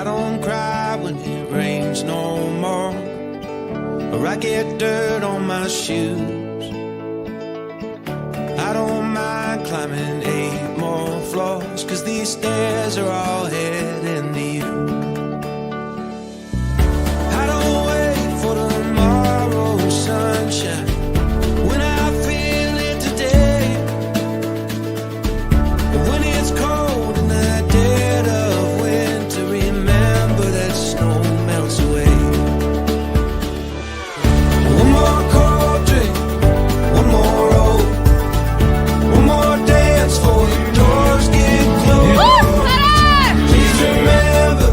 I don't cry when it rains no more, or I get dirt on my shoes. I don't mind climbing 8 more floors, 'cause these stairs are all heading to you. I don't wait for tomorrow's sunshine when I feel it today. But when it's cold in the dead of winter, remember that snow melts away. One more cold drink, one more roll, one more dance before the doors get closed. Please remember,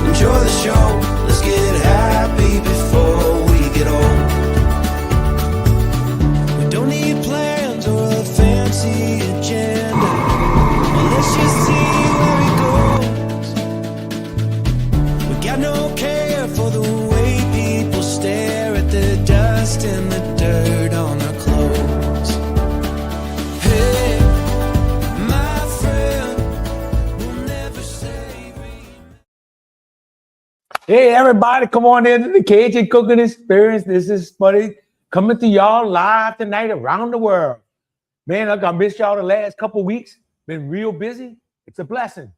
enjoy the show. Let's get happy before we get old. We don't need plans or a fancy agenda. Let's just see where it goes. We got no care for the way people stare at the dust and the dirt on our clothes. Hey, my friend, we'll never say Hey, everybody, come on into the Cajun Cooking Experience. This is Spuddy coming to y'all live tonight around the world. Man, look, I missed y'all the last couple weeks. Been real busy. It's a blessing.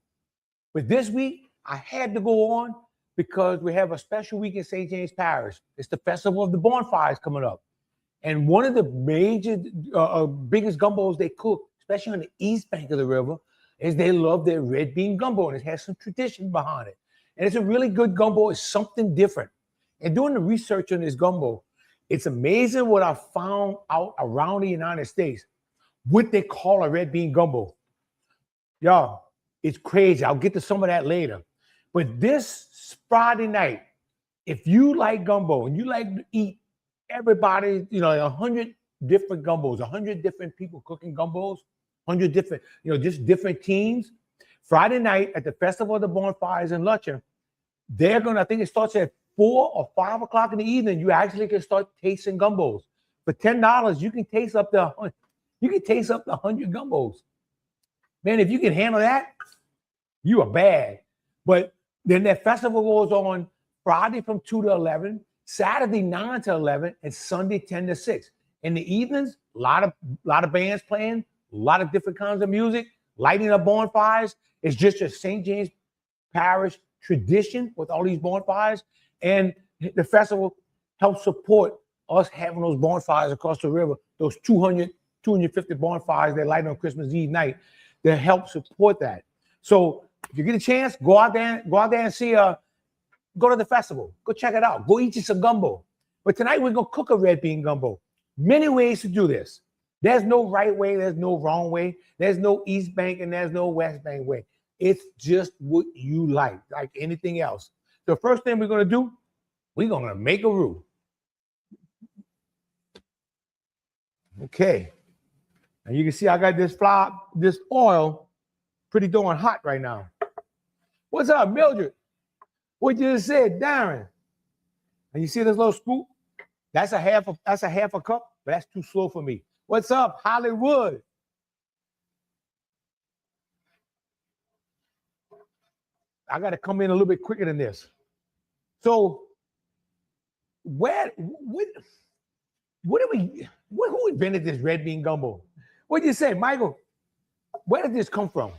But this week, I had to go on because we have a special week in St. James Parish. It's the Festival of the Bonfires coming up. And one of the major, biggest gumbos they cook, especially on the east bank of the river, is they love their red bean gumbo, and it has some tradition behind it. And it's a really good gumbo. It's something different. And doing the research on this gumbo, it's amazing what I found out around the United States, what they call a red bean gumbo. Y'all, it's crazy. I'll get to some of that later. But this Friday night, if you like gumbo and you like to eat everybody, 100 different gumbos, 100 different people cooking gumbos, 100 different, just different teams. Friday night at the Festival of the Bonfires in Lutcher, they're going to, I think it starts at 4 or 5 o'clock in the evening. You actually can start tasting gumbos. For $10, you can taste up to 100 gumbos. Man, if you can handle that, you are bad. But then that festival goes on Friday from 2 to 11, Saturday 9 to 11, and Sunday 10 to 6. In the evenings, a lot of bands playing, a lot of different kinds of music, lighting up bonfires. It's just a St. James Parish tradition with all these bonfires. And the festival helps support us having those bonfires across the river, those 250 bonfires they light on Christmas Eve night. That help support that. So if you get a chance, go out there and see, go to the festival. Go check it out. Go eat you some gumbo. But tonight we're gonna cook a red bean gumbo. Many ways to do this. There's no right way, there's no wrong way. There's no East Bank and there's no West Bank way. It's just what you like anything else. The first thing we're gonna do, we're gonna make a roux. Okay. And you can see I got this oil pretty darn hot right now. What's up, Mildred? What you just said, Darren? And you see this little scoop? That's a half a cup, but that's too slow for me. What's up, Hollywood? I got to come in a little bit quicker than this. So, who invented this red bean gumbo? What do you say, Michael? Where did this come from?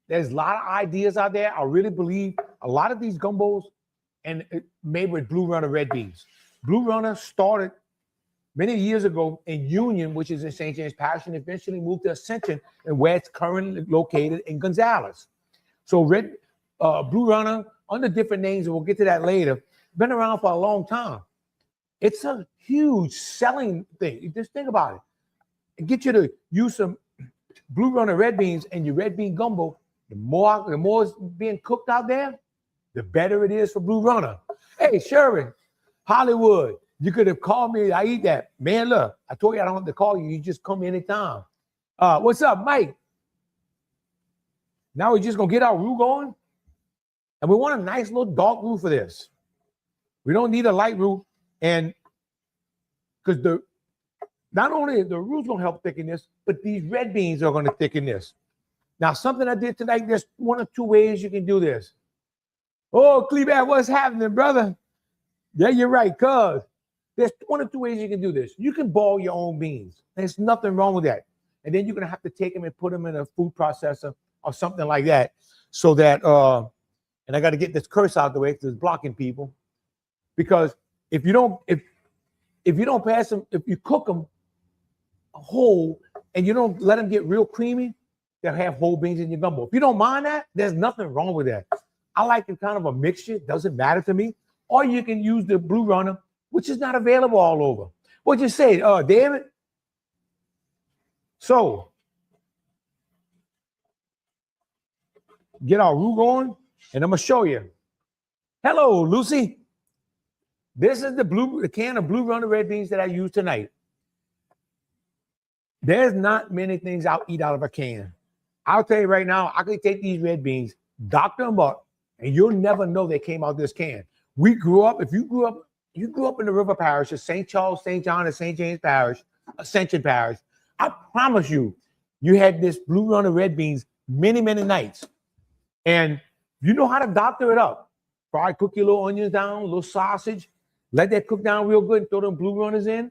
There's a lot of ideas out there. I really believe a lot of these gumbos and made with Blue Runner red beans. Blue Runner started many years ago in Union, which is in St. James Parish, and eventually moved to Ascension, and where it's currently located in Gonzales. So Blue Runner, under different names, and we'll get to that later, been around for a long time. It's a huge selling thing. Just think about it. Get you to use some Blue Runner red beans and your red bean gumbo. The more it's being cooked out there, the better it is for Blue Runner. Hey, Sherman, Hollywood, you could have called me. I eat that. Man, look, I told you I don't have to call you. You just come anytime. What's up, Mike? Now we're just going to get our roux going. And we want a nice little dark roux for this. We don't need a light roux. And because not only the roux going to help thicken this, but these red beans are going to thicken this. Now, something I did tonight, there's 1 or 2 ways you can do this. Oh, Cleveland, what's happening, brother? Yeah, you're right, cuz. There's 1 or 2 ways you can do this. You can boil your own beans. There's nothing wrong with that. And then you're going to have to take them and put them in a food processor or something like that so that, and I got to get this curse out of the way because it's blocking people. Because if you don't pass them, if you cook them whole and you don't let them get real creamy, they'll have whole beans in your gumbo. If you don't mind that, there's nothing wrong with that. I like it kind of a mixture. Doesn't matter to me. Or you can use the Blue Runner, which is not available all over. What'd you say, David? So, get our roux going, and I'm going to show you. Hello, Lucy. This is the can of Blue Runner red beans that I use tonight. There's not many things I'll eat out of a can. I'll tell you right now, I could take these red beans, doctor them up, and you'll never know they came out this can. We grew up, you grew up in the River Parish of St. Charles, St. John, and St. James Parish, Ascension Parish. I promise you, you had this Blue Runner red beans many, many nights. And you know how to doctor it up. Fry, cook your little onions down, a little sausage, let that cook down real good and throw them Blue Runners in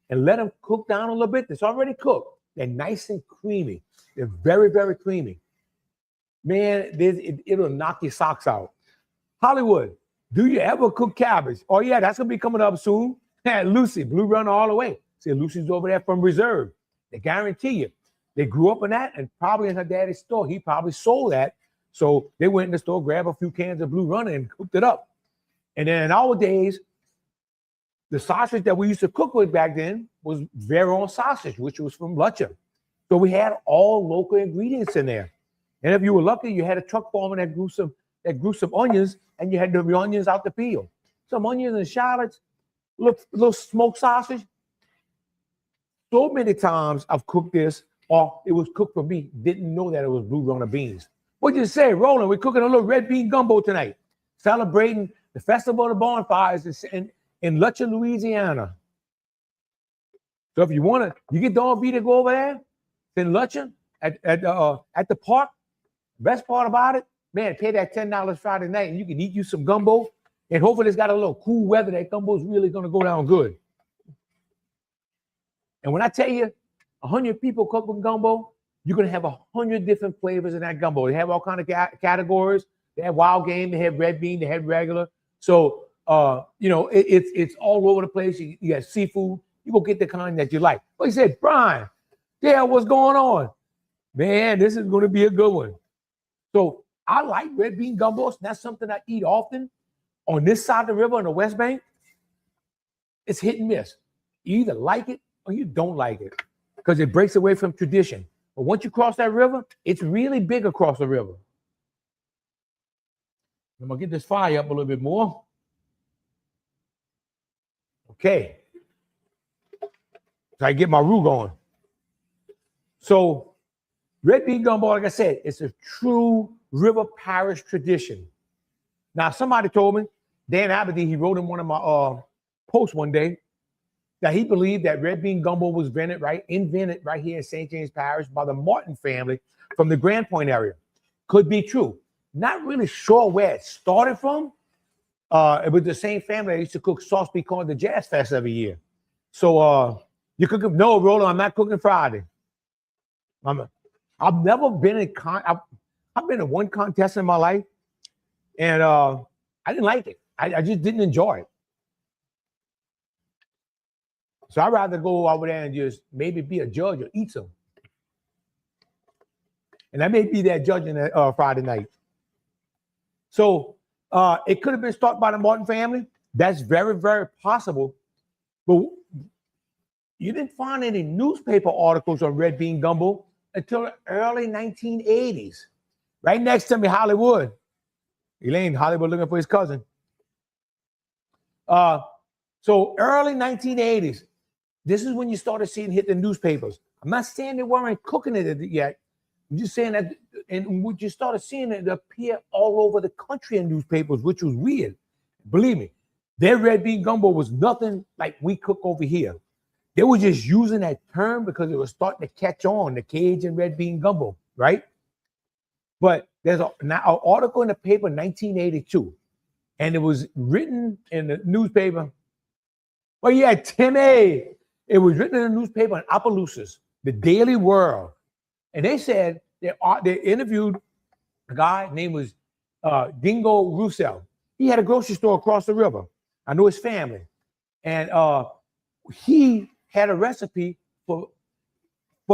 and let them cook down a little bit. It's already cooked. They're nice and creamy. They're very, very creamy. Man, it'll knock your socks out. Hollywood, do you ever cook cabbage? Oh, yeah, that's going to be coming up soon. Lucy, Blue Runner all the way. See, Lucy's over there from Reserve. They guarantee you. They grew up in that and probably in her daddy's store. He probably sold that. So they went in the store, grabbed a few cans of Blue Runner and cooked it up. And then in our days, the sausage that we used to cook with back then was Veron sausage, which was from Lutcher. So we had all local ingredients in there. And if you were lucky, you had a truck foreman that grew some onions, and you had the onions out the peel. Some onions and shallots, little smoked sausage. So many times I've cooked this, or it was cooked for me, didn't know that it was Blue Runner beans. What'd you say, Roland? We're cooking a little red bean gumbo tonight, celebrating the Festival of the Bonfires in Lutcher, Louisiana. So if you want to, you get Dawn B to go over there in Lutcher at the park. Best part about it, man, pay that $10 Friday night and you can eat you some gumbo. And hopefully it's got a little cool weather. That gumbo is really going to go down good. And when I tell you 100 people cook with gumbo, you're going to have 100 different flavors in that gumbo. They have all kinds of categories. They have wild game. They have red bean. They have regular. So, it's all over the place. You got seafood. You go get the kind that you like. Well, he said, Brian, yeah, what's going on? Man, this is going to be a good one. So I like red bean gumbos. That's something I eat often. On this side of the river on the West Bank, it's hit and miss. You either like it or you don't like it because it breaks away from tradition. But once you cross that river, it's really big across the river. I'm going to get this fire up a little bit more. Okay. So I get my roux going. So red bean gumbo, like I said, it's a true River Parish tradition. Now, somebody told me, Dan Aberdeen, he wrote in one of my posts one day that he believed that red bean gumbo was invented right here in St. James Parish by the Martin family from the Grand Point area. Could be true. Not really sure where it started from. It was the same family that used to cook sauce pecan at the Jazz Fest every year. So you cook no, Roland, I'm not cooking Friday. I've never been in I've been in one contest in my life, and I didn't like it. I just didn't enjoy it. So I'd rather go over there and just maybe be a judge or eat some. And I may be that judge in Friday night. So it could have been started by the Martin family. That's very, very possible. But you didn't find any newspaper articles on red bean gumbo until the early 1980s. Right next to me, Hollywood. Elaine, Hollywood looking for his cousin. So early 1980s, this is when you started seeing it hit the newspapers. I'm not saying they weren't cooking it yet. I'm just saying that, and we just started seeing it appear all over the country in newspapers, which was weird. Believe me, their red bean gumbo was nothing like we cook over here. They were just using that term because it was starting to catch on, the Cajun red bean gumbo, right? But there's an article in the paper in 1982, and it was written in the newspaper. Oh yeah, Timmy. It was written in the newspaper in Opelousas, the Daily World, and they said they interviewed a guy named was Dingo Roussel. He had a grocery store across the river. I know his family, and he had a recipe for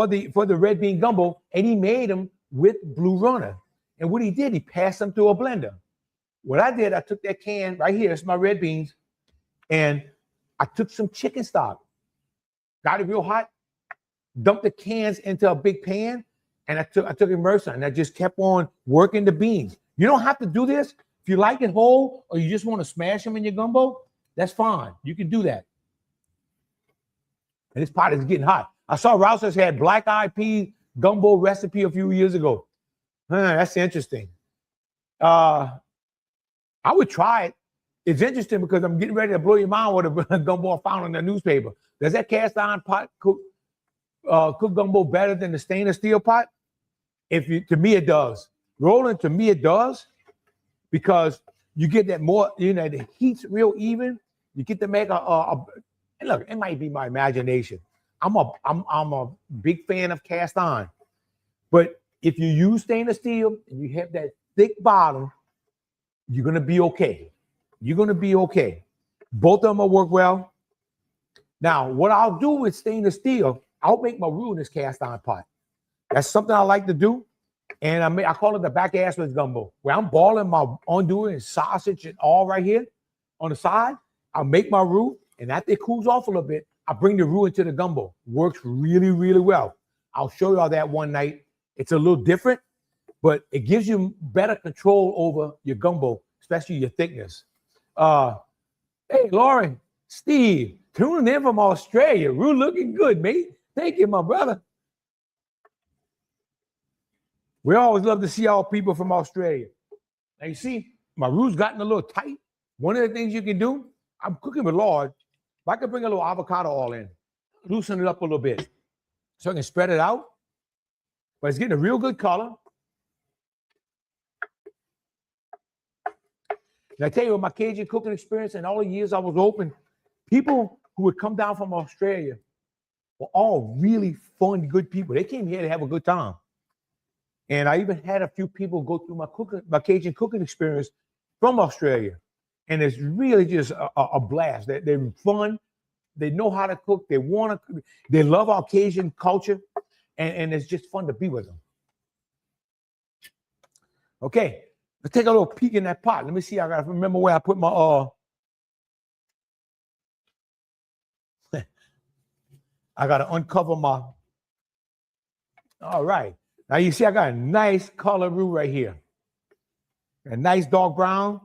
the red bean gumbo, and he made them with Blue Runner. And what he did, he passed them through a blender. What I did, I took that can right here, it's my red beans, and I took some chicken stock, got it real hot, dumped the cans into a big pan, and I took immersion, and I just kept on working the beans. You don't have to do this. If you like it whole, or you just want to smash them in your gumbo, that's fine. You can do that. And this pot is getting hot. I saw Rouse's had black eyed pea gumbo recipe a few years ago. That's interesting. I would try it. It's interesting because I'm getting ready to blow your mind with a gumbo I found in the newspaper. Does that cast iron pot cook gumbo better than the stainless steel pot? To me it does. Roland, to me it does, because you get that more, the heat's real even. You get to make look, it might be my imagination. I'm a big fan of cast iron, but if you use stainless steel and you have that thick bottom, you're gonna be okay. You're gonna be okay. Both of them will work well. Now, what I'll do with stainless steel, I'll make my roux in this cast iron pot. That's something I like to do, and I call it the back asswards gumbo, where I'm balling my andouille and sausage and all right here on the side. I'll make my roux, and after it cools off a little bit, I bring the roux into the gumbo. Works really, really well. I'll show y'all that one night. It's a little different, but it gives you better control over your gumbo, especially your thickness. Hey, Lauren, Steve, tuning in from Australia. Roux looking good, mate. Thank you, my brother. We always love to see our people from Australia. Now, you see, my roux's gotten a little tight. One of the things you can do, I'm cooking with lard. If I could bring a little avocado oil in, loosen it up a little bit so I can spread it out. But it's getting a real good color. And I tell you, with my Cajun cooking experience and all the years I was open, people who would come down from Australia were all really fun, good people. They came here to have a good time. And I even had a few people go through my Cajun cooking experience from Australia. And it's really just a blast. They're fun. They know how to cook. They love our Cajun culture. And it's just fun to be with them. Okay, let's take a little peek in that pot. Let me see. I gotta remember where I put my I gotta uncover my. All right. Now you see I got a nice color roux right here. A nice dark brown.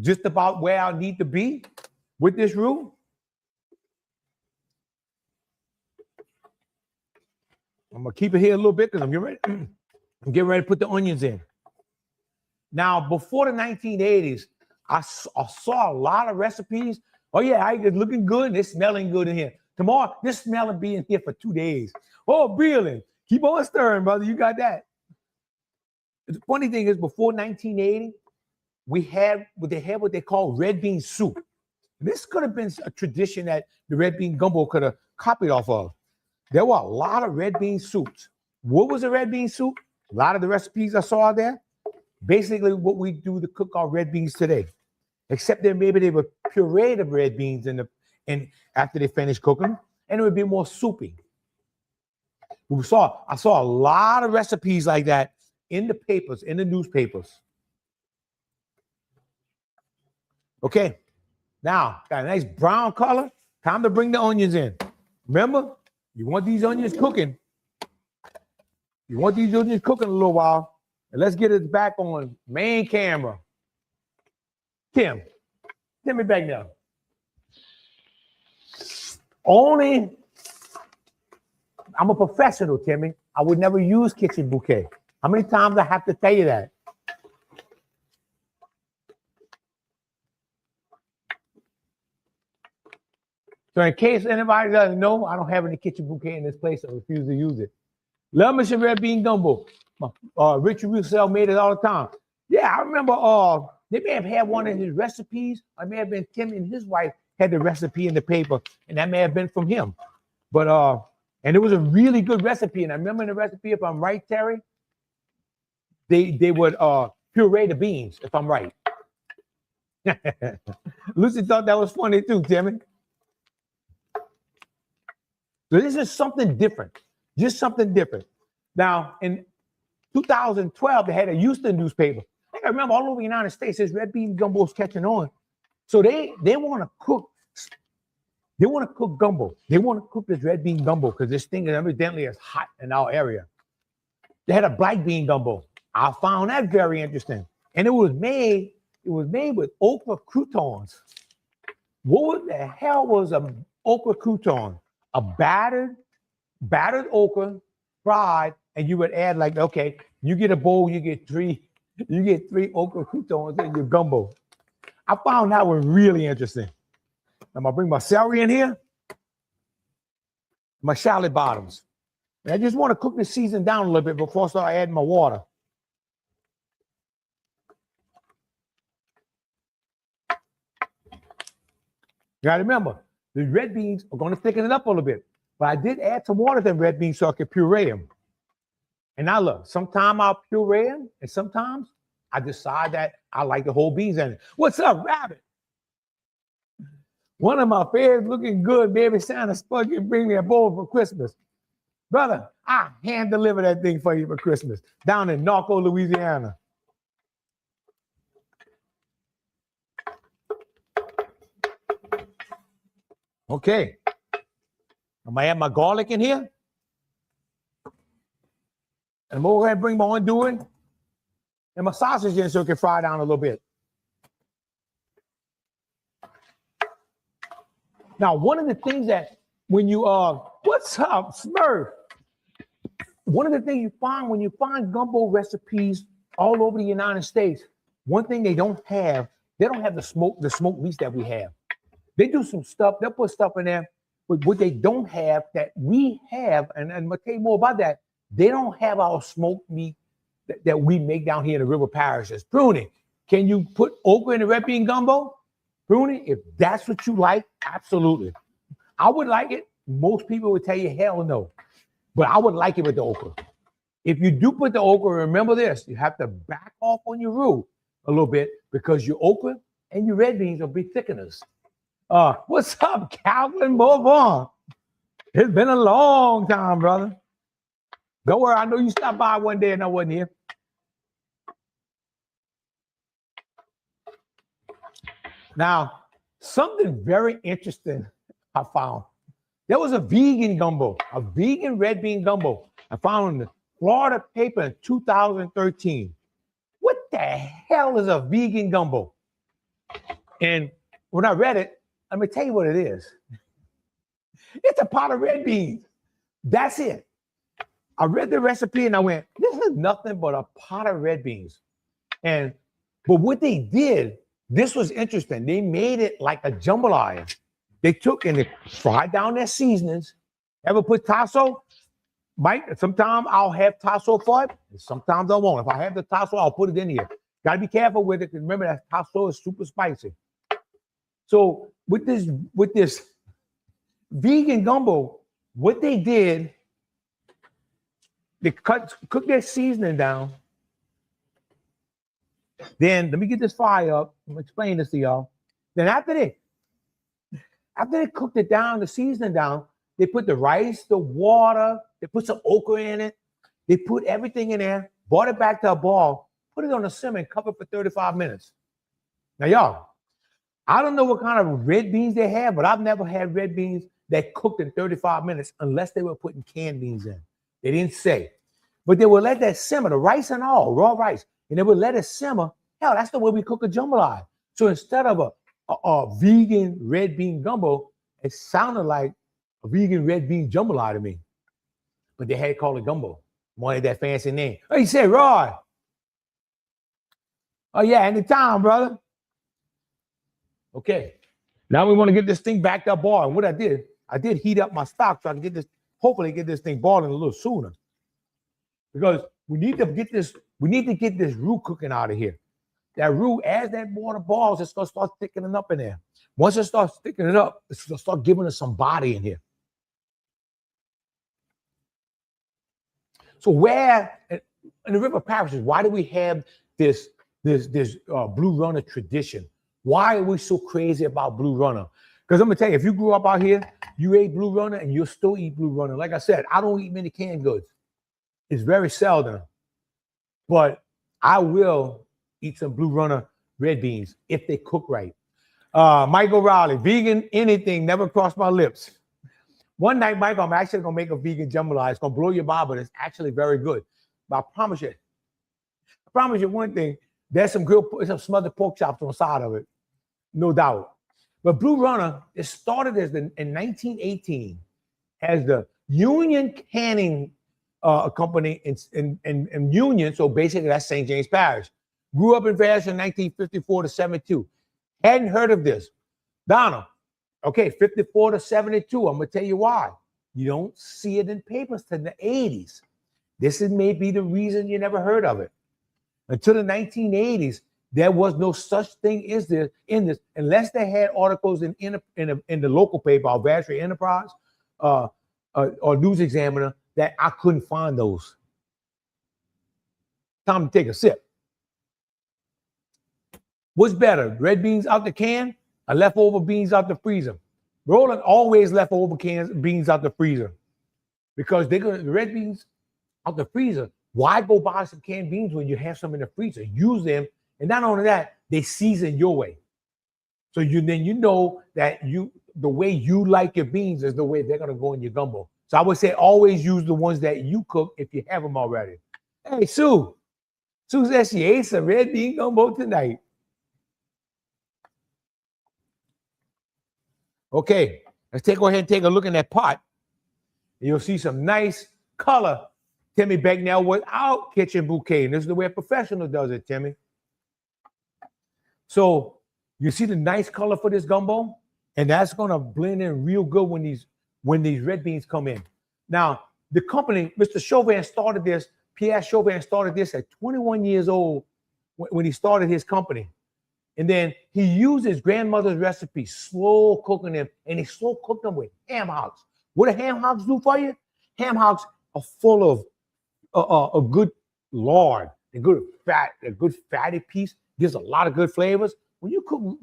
Just about where I need to be with this roux. I'm gonna keep it here a little bit because I'm getting ready to put the onions in. Now, before the 1980s, I saw a lot of recipes. Oh yeah, it's looking good and it's smelling good in here. Tomorrow, this smell will be in here for 2 days. Oh, Breland, keep on stirring, brother. You got that. The funny thing is, before 1980, they had what they call red bean soup. This could have been a tradition that the red bean gumbo could have copied off of. There were a lot of red bean soups. What was a red bean soup? A lot of the recipes I saw there, basically what we do to cook our red beans today, except that maybe they would puree the red beans and after they finish cooking, and it would be more soupy. I saw a lot of recipes like that in the papers, in the newspapers. Okay, now got a nice brown color. Time to bring the onions in. Remember, you want these onions cooking. You want these onions cooking a little while. And let's get it back on main camera. Tim, get me back now. I'm a professional, Timmy. I would never use kitchen bouquet. How many times I have to tell you that? So in case anybody doesn't know, I don't have any kitchen bouquet in this place. I refuse to use it. Love me some red bean gumbo. Richard Russell made it all the time. Yeah, I remember they may have had one of his recipes. I may have been Tim and his wife had the recipe in the paper, and that may have been from him. But and it was a really good recipe. And I remember in the recipe, if I'm right, Terry, they would puree the beans, if I'm right. Lucy thought that was funny too, Timmy. So this is something different, just something different. Now, in 2012, they had a Houston newspaper. I remember all over the United States, this red bean gumbo is catching on. So they want to cook. They want to cook gumbo. They want to cook this red bean gumbo because this thing evidently is hot in our area. They had a black bean gumbo. I found that very interesting. And it was made with okra croutons. What the hell was an okra crouton? A battered okra, fried, and you would add like, okay, you get a bowl, you get three okra croutons in your gumbo. I found that one really interesting. I'm gonna bring my celery in here, my shallot bottoms. And I just want to cook the season down a little bit before I start adding my water. You gotta remember, the red beans are gonna thicken it up a little bit. But I did add some water to them red beans so I could puree them. And now look, sometimes I'll puree them, and sometimes I decide that I like the whole beans in it. What's up, Rabbit? One of my favorites looking good, baby Santa Spud can bring me a bowl for Christmas. Brother, I hand deliver that thing for you for Christmas down in Norco, Louisiana. Okay. I'm gonna add my garlic in here. And I'm going to bring my undoing and my sausage in so it can fry down a little bit. Now, one of the things that when you what's up, Smurf? One of the things you find when you find gumbo recipes all over the United States, one thing they don't have the smoked meats that we have. They do some stuff, they'll put stuff in there, but what they don't have that we have, and I'm gonna tell you more about that, they don't have our smoked meat that we make down here in the River Parishes. Pruning, can you put okra in the red bean gumbo? Pruning, if that's what you like, absolutely. I would like it. Most people would tell you hell no, but I would like it with the okra. If you do put the okra, remember this, you have to back off on your roux a little bit because your okra and your red beans will be thickeners. What's up, Calvin Bourbon? It's been a long time, brother. Don't worry, I know you stopped by one day and I wasn't here. Now, something very interesting I found. There was a vegan gumbo, a vegan red bean gumbo. I found in the Florida paper in 2013. What the hell is a vegan gumbo? And when I read it, let me tell you what it is. It's a pot of red beans. That's it. I read the recipe and I went, this is nothing but a pot of red beans. But what they did, this was interesting. They made it like a jambalaya. They took and they fried down their seasonings. Ever put tasso? Mike, sometimes I'll have tasso for it, and sometimes I won't. If I have the tasso, I'll put it in here. Got to be careful with it because remember that tasso is super spicy. So with this vegan gumbo, what they did, they cook their seasoning down. Then let me get this fire up. I'm gonna explain this to y'all. Then after they cooked it down, the seasoning down, they put the rice, the water, they put some okra in it. They put everything in there, brought it back to a boil, put it on a simmer and cover it for 35 minutes. Now, y'all, I don't know what kind of red beans they have, but I've never had red beans that cooked in 35 minutes unless they were putting canned beans in. They didn't say. But they would let that simmer, the rice and all, raw rice, and they would let it simmer. Hell, that's the way we cook a jambalaya. So instead of a vegan red bean gumbo, it sounded like a vegan red bean jambalaya to me. But they had to call it gumbo. Wanted that fancy name. Oh, you said, Roy. Oh, yeah, anytime, brother. Okay. Now we want to get this thing back up boiling. What I did heat up my stock so I can hopefully get this thing boiling a little sooner. because we need to get this roux cooking out of here. That roux, as that water boils, it's gonna start thickening up in there. Once it starts thickening up, it's gonna start giving us some body in here. So where in the river parishes, why do we have this Blue Runner tradition? Why are we so crazy about Blue Runner? Because I'm gonna tell you, if you grew up out here, you ate Blue Runner and you'll still eat Blue Runner. Like I said, I don't eat many canned goods. It's very seldom, but I will eat some Blue Runner red beans if they cook right. Michael Rowley, vegan anything never crossed my lips. One night, Michael, I'm actually gonna make a vegan jambalaya. It's gonna blow your mind, but it's actually very good. But I promise you one thing. There's some smothered pork chops on the side of it, no doubt. But Blue Runner, it started in 1918 as the Union Canning Company in Union. So basically, that's St. James Parish. Grew up in Parish in 1954 to 72. Hadn't heard of this, Donald. Okay, 54 to 72. I'm gonna tell you why. You don't see it in papers till the 80s. This may be the reason you never heard of it. Until the 1980s, there was no such thing as this unless they had articles in the local paper, our Vastry Enterprise, or News Examiner, that I couldn't find those. Time to take a sip. What's better, red beans out the can or leftover beans out the freezer? Roland always leftover beans out the freezer because the red beans out the freezer. Why go buy some canned beans when you have some in the freezer? Use them, and not only that, they season your way. So you know that the way you like your beans is the way they're gonna go in your gumbo. So I would say always use the ones that you cook if you have them already. Hey, Sue says she ate some red bean gumbo tonight. Okay, let's go ahead and take a look in that pot. And you'll see some nice color. Timmy Becknell without kitchen bouquet. And this is the way a professional does it, Timmy. So you see the nice color for this gumbo, and that's gonna blend in real good when these red beans come in. Now, the company, Mr. Chauvin started this, Pierre Chauvin started this at 21 years old when he started his company. And then he used his grandmother's recipe, slow cooking them, and he slow cooked them with ham hocks. What do ham hocks do for you? Ham hocks are full of a good lard, a good fatty piece, gives a lot of good flavors. When you cook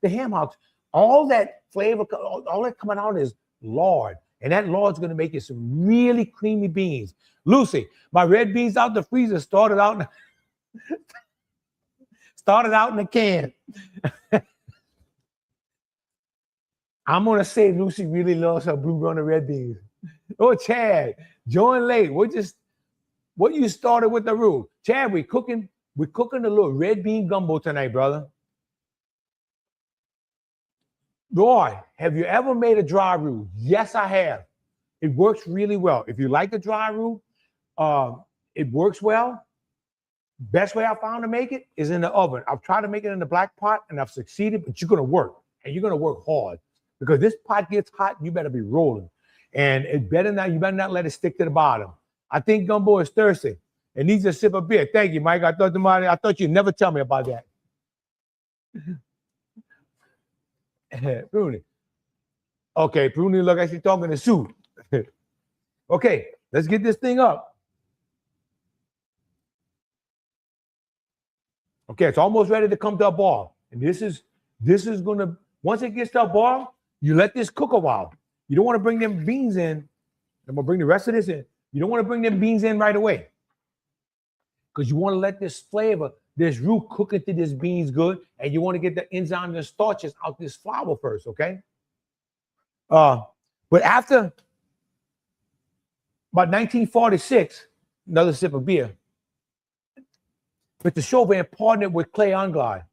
the ham hocks, all that flavor, all that coming out is lard, and that lard's gonna make you some really creamy beans. Lucy, my red beans out the freezer started out in a can. I'm gonna say Lucy really loves her Blue Runner red beans. Oh, Chad, join late. What you started with the roux. Chad, we're cooking a little red bean gumbo tonight, brother. Roy, have you ever made a dry roux? Yes, I have. It works really well. If you like the dry roux, it works well. Best way I found to make it is in the oven. I've tried to make it in the black pot and I've succeeded, but you're gonna work, and you're gonna work hard because this pot gets hot. You better be rolling, and you better not let it stick to the bottom. I think gumbo is thirsty. It needs a sip of beer. Thank you, Mike. I thought you'd never tell me about that. Pruny. Okay, Pruny look like she's talking to Sue. Okay, let's get this thing up. Okay, it's almost ready to come to a boil. And this is gonna, once it gets to a boil, you let this cook a while. You don't want to bring them beans in. I'm gonna bring the rest of this in. You don't want to bring them beans in right away, because you want to let this flavor, this roux cook into this beans good, and you want to get the enzymes and starches out this flour first, okay? But after about 1946, another sip of beer, Mr. Chauvin partnered with Clay Anglade,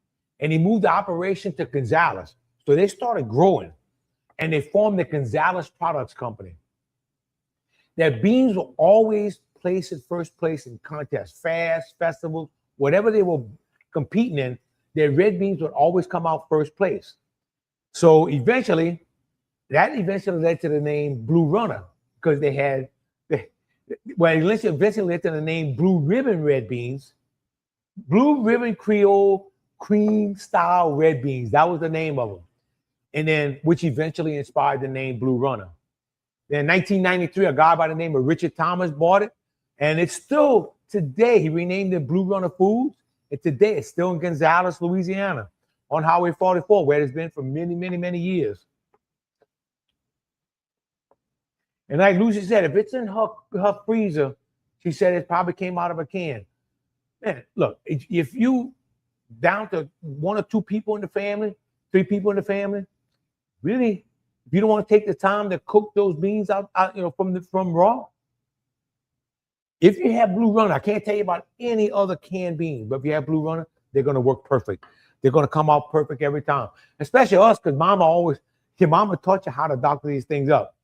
and he moved the operation to Gonzales. So they started growing, and they formed the Gonzales Products Company. Their beans were always placed in first place in contests, fasts, festivals, whatever they were competing in, their red beans would always come out first place. So eventually led to the name Blue Runner, because they Well, eventually led to the name Blue Ribbon red beans. Blue Ribbon Creole cream style red beans. That was the name of them. And then, which eventually inspired the name Blue Runner. Then in 1993, a guy by the name of Richard Thomas bought it. And it's still today, he renamed it Blue Runner Foods. And today it's still in Gonzales, Louisiana, on Highway 44, where it's been for many, many, many years. And like Lucy said, if it's in her freezer, she said it probably came out of a can. Man, look, if you down to 1 or 2 people in the family, 3 people in the family, really, if you don't want to take the time to cook those beans out from raw, if you have Blue Runner, I can't tell you about any other canned beans, but if you have Blue Runner, they're going to work perfect. They're going to come out perfect every time, especially us, because your mama taught you how to doctor these things up.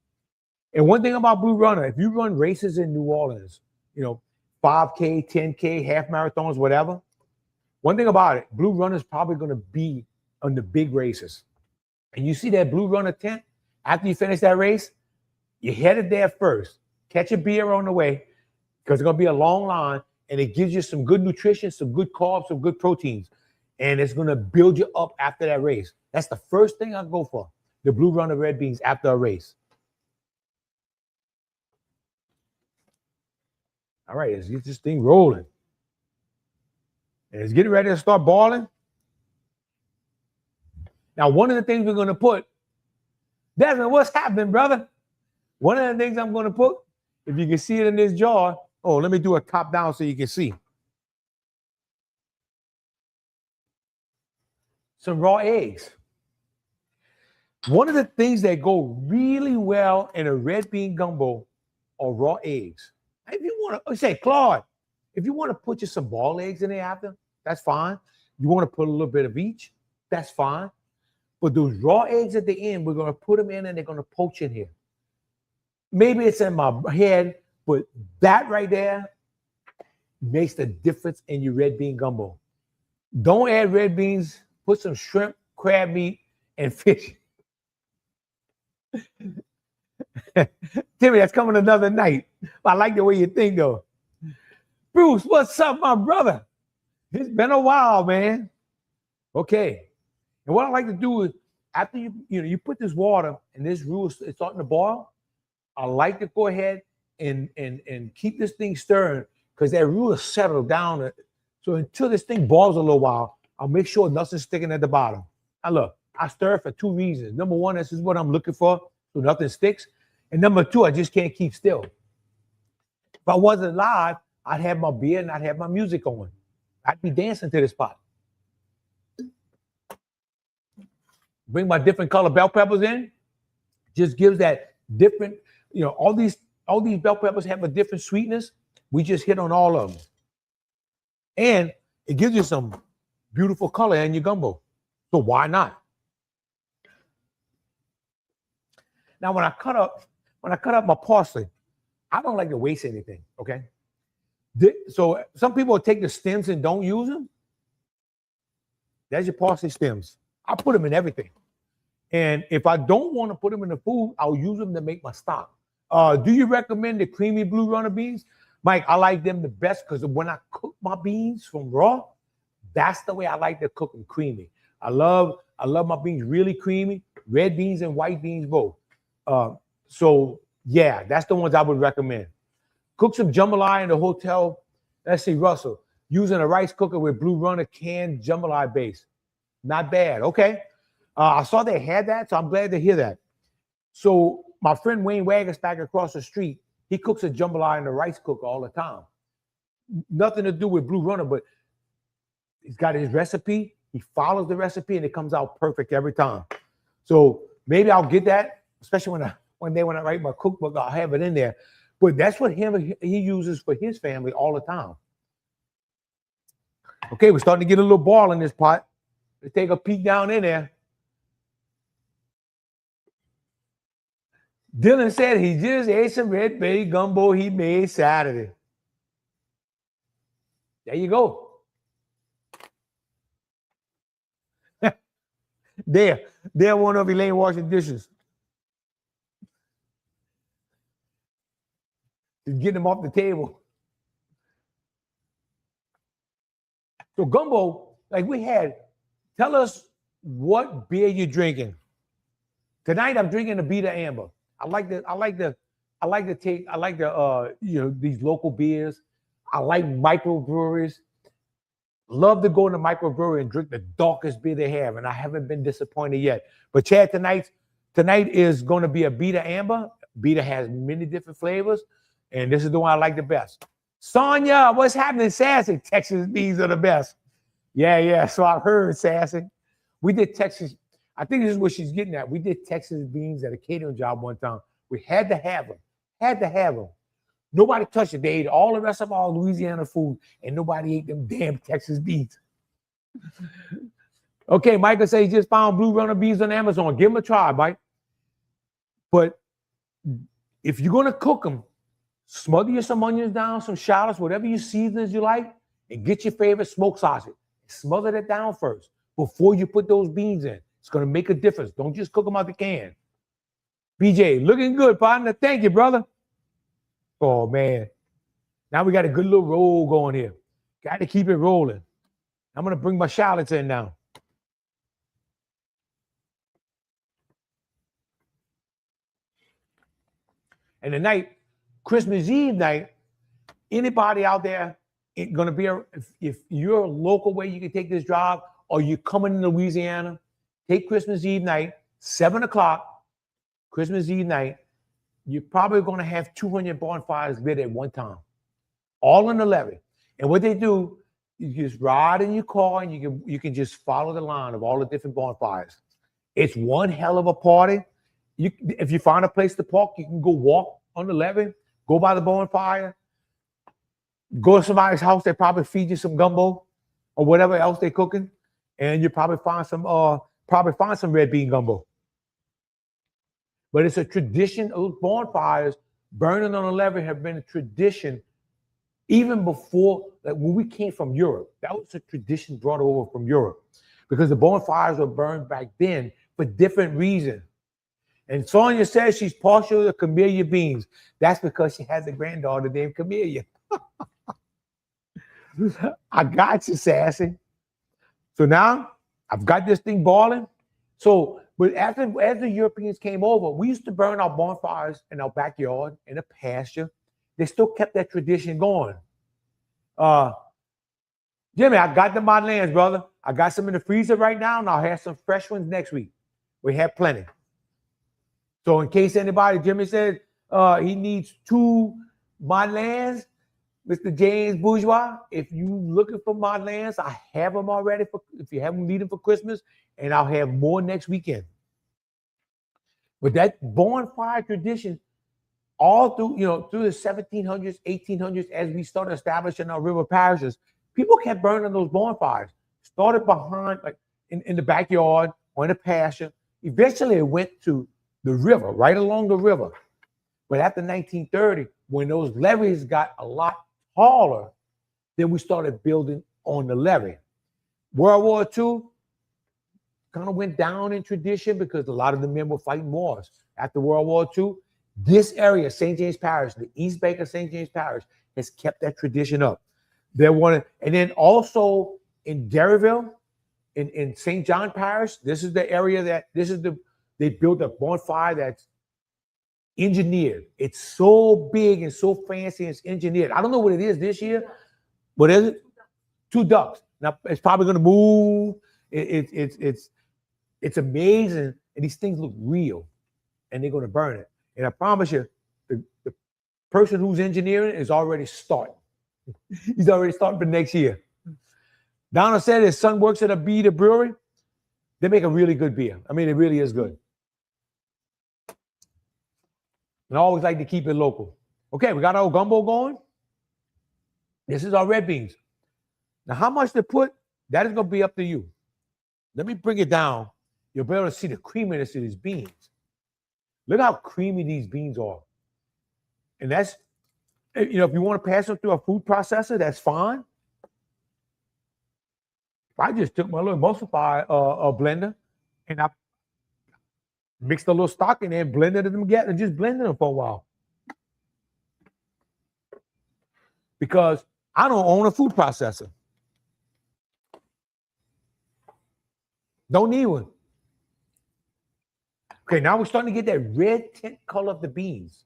And one thing about Blue Runner, if you run races in New Orleans, 5K, 10K, half marathons, whatever, one thing about it, Blue Runner is probably going to be on the big races. And you see that Blue Runner tent, after you finish that race, you headed there first. Catch a beer on the way, because it's going to be a long line, and it gives you some good nutrition, some good carbs, some good proteins. And it's going to build you up after that race. That's the first thing I go for, the Blue Runner red beans after a race. All right, let's get this thing rolling. And it's getting ready to start boiling. Now, one of the things we're going to put, Desmond, what's happening, brother? One of the things I'm going to put, if you can see it in this jar, let me do a top down so you can see. Some raw eggs. One of the things that go really well in a red bean gumbo are raw eggs. If you want to say, Claude, if you want to put just some ball eggs in there after, that's fine. You want to put a little bit of each, that's fine. But those raw eggs at the end, we're going to put them in and they're going to poach in here. Maybe it's in my head, but that right there makes the difference in your red bean gumbo. Don't add red beans, put some shrimp, crab meat, and fish. Timmy, that's coming another night. I like the way you think, though. Bruce, what's up, my brother? It's been a while, man. Okay. And what I like to do is, after you put this water and this roux is starting to boil, I like to go ahead and keep this thing stirring, because that roux will settle down. So until this thing boils a little while, I'll make sure nothing's sticking at the bottom. Now look, I stir for 2 reasons. Number one, this is what I'm looking for, so nothing sticks. And number 2, I just can't keep still. If I wasn't live, I'd have my beer and I'd have my music on. I'd be dancing to this pot. Bring my different color bell peppers in. Just gives that different, all these bell peppers have a different sweetness. We just hit on all of them. And it gives you some beautiful color in your gumbo. So why not? Now, when I cut up my parsley, I don't like to waste anything, okay? So some people take the stems and don't use them. There's your parsley stems. I put them in everything. And if I don't want to put them in the food, I'll use them to make my stock. Do you recommend the creamy Blue Runner beans? Mike, I like them the best because when I cook my beans from raw, that's the way I like to cook them, creamy. I love my beans really creamy, red beans and white beans both. So yeah, that's the ones I would recommend. Cook some jambalaya in the hotel. Let's see, Russell, using a rice cooker with Blue Runner canned jambalaya base. Not bad. Okay. I saw they had that, so I'm glad to hear that. So my friend Wayne Waggis back across the street, he cooks a jambalaya in the rice cooker all the time. Nothing to do with Blue Runner, but he's got his recipe. He follows the recipe, and it comes out perfect every time. So maybe I'll get that, especially when I write my cookbook, I'll have it in there. But that's what he uses for his family all the time. Okay, we're starting to get a little ball in this pot. Let's take a peek down in there. Dylan said he just ate some red bean gumbo he made Saturday. There you go. There one of Elaine washing dishes. Just getting them off the table. So Gumbo, like we had, tell us what beer you're drinking. Tonight I'm drinking a Beta Amber. I like the these local beers. I like microbreweries. Love to go in the microbrewery and drink the darkest beer they have, and I haven't been disappointed yet. But Chad, tonight is going to be a Beta Amber. Beta has many different flavors, and this is the one I like the best. Sonia, what's happening, Sassy? Texas beans are the best. Yeah. So I've heard, Sassy. We did Texas. I think this is what she's getting at. We did Texas beans at a catering job one time. We had to have them. Nobody touched it. They ate all the rest of our Louisiana food, and nobody ate them damn Texas beans. Okay, Michael says he just found Blue Runner beans on Amazon. Give them a try, Mike. But if you're going to cook them, smother you some onions down, some shallots, whatever you seasonings you like, and get your favorite smoked sausage. Smother it down first before you put those beans in. It's going to make a difference. Don't just cook them out the can. BJ, looking good, partner. Thank you, brother. Oh, man. Now we got a good little roll going here. Got to keep it rolling. I'm going to bring my shallots in now. And tonight, Christmas Eve night, anybody out there going to be, if you're a local way you can take this job, or you're coming in Louisiana, take Christmas Eve night, 7 o'clock, Christmas Eve night. You're probably going to have 200 bonfires lit at one time, all in the levee. And what they do, you just ride in your car and you can just follow the line of all the different bonfires. It's one hell of a party. If you find a place to park, you can go walk on the levee, go by the bonfire, go to somebody's house. They probably feed you some gumbo or whatever else they're cooking, and you probably find some red bean gumbo. But it's a tradition. Those bonfires burning on the levee have been a tradition even before, like when we came from Europe. That was a tradition brought over from Europe because the bonfires were burned back then for different reasons. And Sonia says she's partial to camellia beans. That's because she has a granddaughter named Camellia. I got you, Sassy. So now I've got this thing boiling. So, but as the Europeans came over, we used to burn our bonfires in our backyard, in a pasture. They still kept that tradition going. Jimmy, I got the Madeleines, brother. I got some in the freezer right now, and I'll have some fresh ones next week. We have plenty. So in case anybody, Jimmy said he needs 2 Madeleines, Mr. James Bourgeois, if you looking for Madeleines, I have them already if you haven't need them for Christmas, and I'll have more next weekend. But that bonfire tradition, all through the 1700s, 1800s, as we started establishing our river parishes, people kept burning those bonfires. Started behind, like in the backyard or in the pasture. Eventually, it went to the river, right along the river. But after 1930, when those levees got a lot taller, then we started building on the levee. World War II kind of went down in tradition because a lot of the men were fighting wars. After World War II, this area, St. James Parish, the East Bank of St. James Parish, has kept that tradition up. And then also in Derryville, in St. John Parish, this is the area they built a bonfire that's engineered. It's so big and so fancy, and it's engineered. I don't know what it is this year. What is it? 2 ducks. Now it's probably going to move. It's amazing, and these things look real, and they're going to burn it. And I promise you, the person who's engineering is already starting. He's already starting for next year. Donald said his son works at a Beta brewery. They make a really good beer. I mean, it really is good. And I always like to keep it local. Okay, we got our gumbo going. This is our red beans. Now, how much to put, that is going to be up to you. Let me bring it down. You'll be able to see the creaminess of these beans. Look how creamy these beans are. And that's, if you want to pass them through a food processor, that's fine. I just took my little emulsify blender and I mixed a little stock in there and blended them together and just blended them for a while. because I don't own a food processor. Don't need one. Okay, now we're starting to get that red tint color of the beans.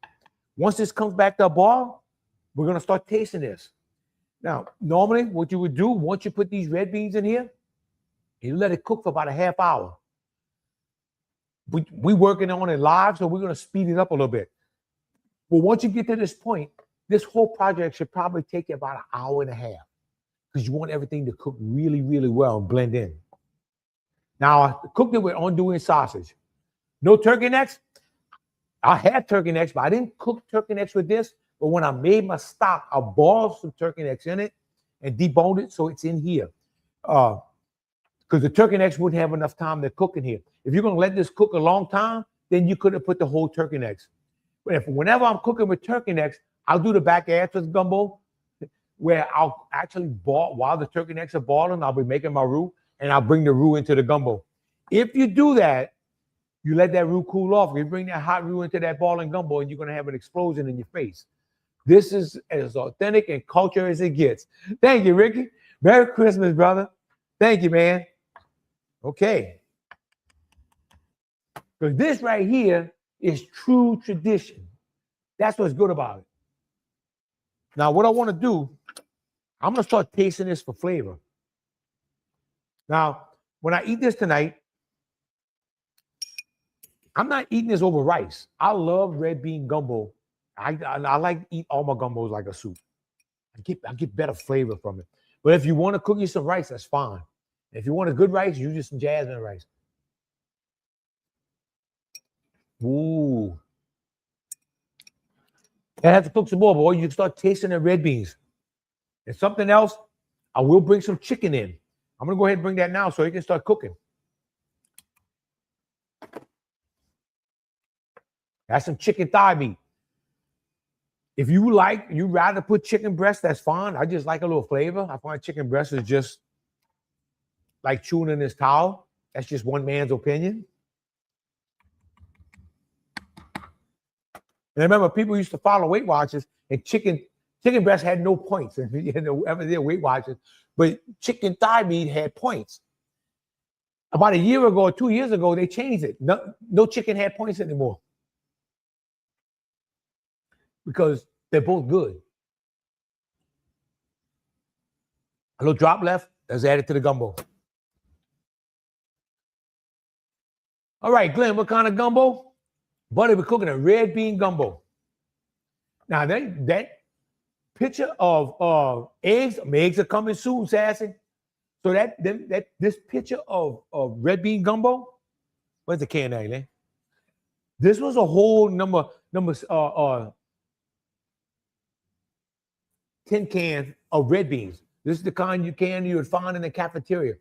Once this comes back to a boil, we're going to start tasting this. Now, normally what you would do, once you put these red beans in here, you let it cook for about a half hour. We're working on it live, so we're going to speed it up a little bit. But once you get to this point, this whole project should probably take you about an hour and a half because you want everything to cook really, really well and blend in. Now, I cooked it with andouille sausage. No turkey necks. I had turkey necks, but I didn't cook turkey necks with this. But when I made my stock, I boiled some turkey necks in it and deboned it so it's in here. Because the turkey necks wouldn't have enough time to cook in here. If you're going to let this cook a long time, then you could have put the whole turkey necks. But whenever I'm cooking with turkey necks, I'll do the back after gumbo, where I'll actually boil while the turkey necks are boiling. I'll be making my roux, and I'll bring the roux into the gumbo. If you do that, you let that roux cool off. You bring that hot roux into that boiling gumbo, and you're going to have an explosion in your face. This is as authentic and culture as it gets. Thank you, Ricky. Merry Christmas, brother. Thank you, man. Okay. Because this right here is true tradition. That's what's good about it. Now, what I want to do, I'm going to start tasting this for flavor. Now, when I eat this tonight, I'm not eating this over rice. I love red bean gumbo. I like to eat all my gumbos like a soup. I get better flavor from it. But if you want to cook you some rice, that's fine. If you want a good rice, use just some jasmine rice. Ooh. I have to cook some more, boy. You can start tasting the red beans. And something else, I will bring some chicken in. I'm going to go ahead and bring that now so you can start cooking. That's some chicken thigh meat. If you rather put chicken breast, that's fine. I just like a little flavor. I find chicken breast is just like chewing in this towel. That's just one man's opinion. And remember, people used to follow Weight Watchers, and chicken breast had no points. And ever did Weight Watchers, but chicken thigh meat had points. About a year ago or 2 years ago, they changed it. No chicken had points anymore because they're both good. A little drop left. Let's add it to the gumbo. All right, Glenn, what kind of gumbo? Buddy, we're cooking a red bean gumbo. Now, that picture of eggs, my eggs are coming soon, Sassy. So this picture of red bean gumbo, where's the can, Eileen? This was a whole number 10 cans of red beans. This is the kind you would find in the cafeteria,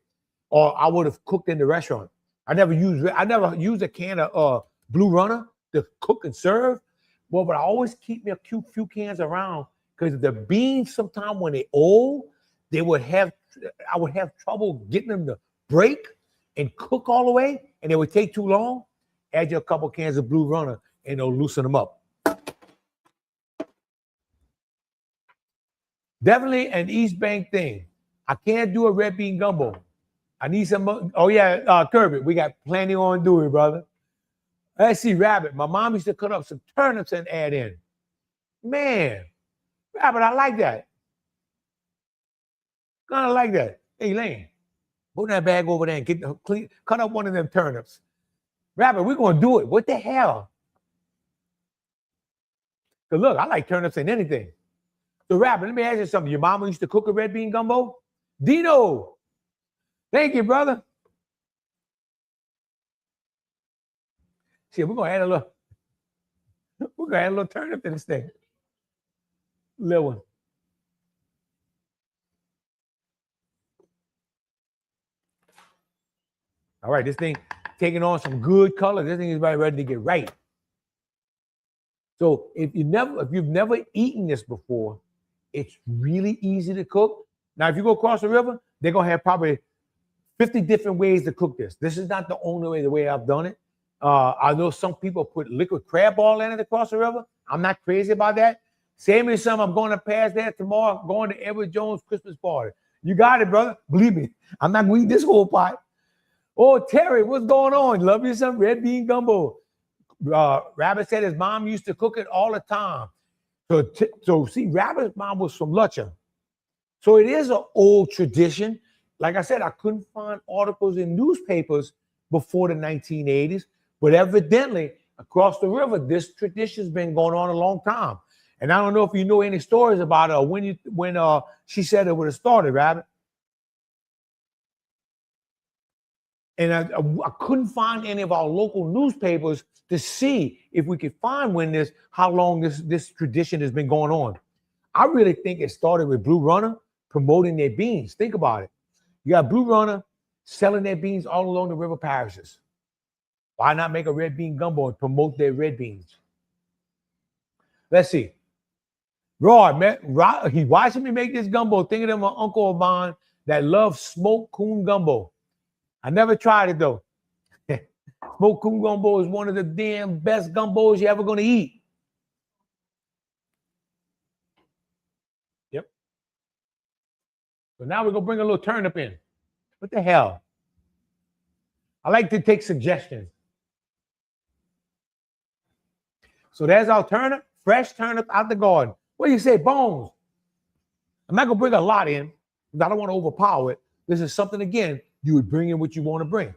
or I would have cooked in the restaurant. I never used a can of Blue Runner to cook and serve. Well, but I always keep me a few cans around because the beans, sometimes when they old, I would have trouble getting them to break and cook all the way, and they would take too long. Add you a couple cans of Blue Runner, and it'll loosen them up. Definitely an East Bank thing. I can't do a red bean gumbo. I need some. Oh yeah, Kirby, we got plenty on doing, brother. Let's see, Rabbit. My mom used to cut up some turnips and add in. Man, Rabbit, I like that. Kind of like that. Hey, Lane, put that bag over there and cut up one of them turnips. Rabbit, we're gonna do it. What the hell? Cause look, I like turnips in anything. So, Rabbit, let me ask you something. Your mama used to cook a red bean gumbo? Dino, thank you, brother. See, we're gonna add a little turnip to this thing. Little one. All right, this thing taking on some good color. This thing is about ready to get right. So if you've never eaten this before, it's really easy to cook. Now, if you go across the river, they're gonna have probably 50 different ways to cook this. This is not the only way I've done it. I know some people put liquid crab ball in it across the river. I'm not crazy about that. Save me some. I'm going to pass that tomorrow. Going to Edward Jones' Christmas party. You got it, brother. Believe me. I'm not going to eat this whole pot. Oh, Terry, what's going on? Love you some red bean gumbo. Rabbit said his mom used to cook it all the time. So see, Rabbit's mom was from Lutcher. So it is an old tradition. Like I said, I couldn't find articles in newspapers before the 1980s, but evidently across the river, this tradition's been going on a long time. And I don't know if you know any stories about her when she said it would have started, Rabbit. And I couldn't find any of our local newspapers to see if we could find how long this tradition has been going on. I really think it started with Blue Runner promoting their beans. Think about it. You got Blue Runner selling their beans all along the river parishes. Why not make a red bean gumbo and promote their red beans? Let's see. Rod, man, he's watching me make this gumbo, thinking of my uncle of mine that loves smoked coon gumbo. I never tried it though. Smoked coon gumbo is one of the damn best gumbos you're ever going to eat. Yep. So now we're going to bring a little turnip in. What the hell? I like to take suggestions. So there's our turnip, fresh turnip out the garden. What do you say, Bones? I'm not going to bring a lot in because I don't want to overpower it. This is something, again, you would bring in what you want to bring.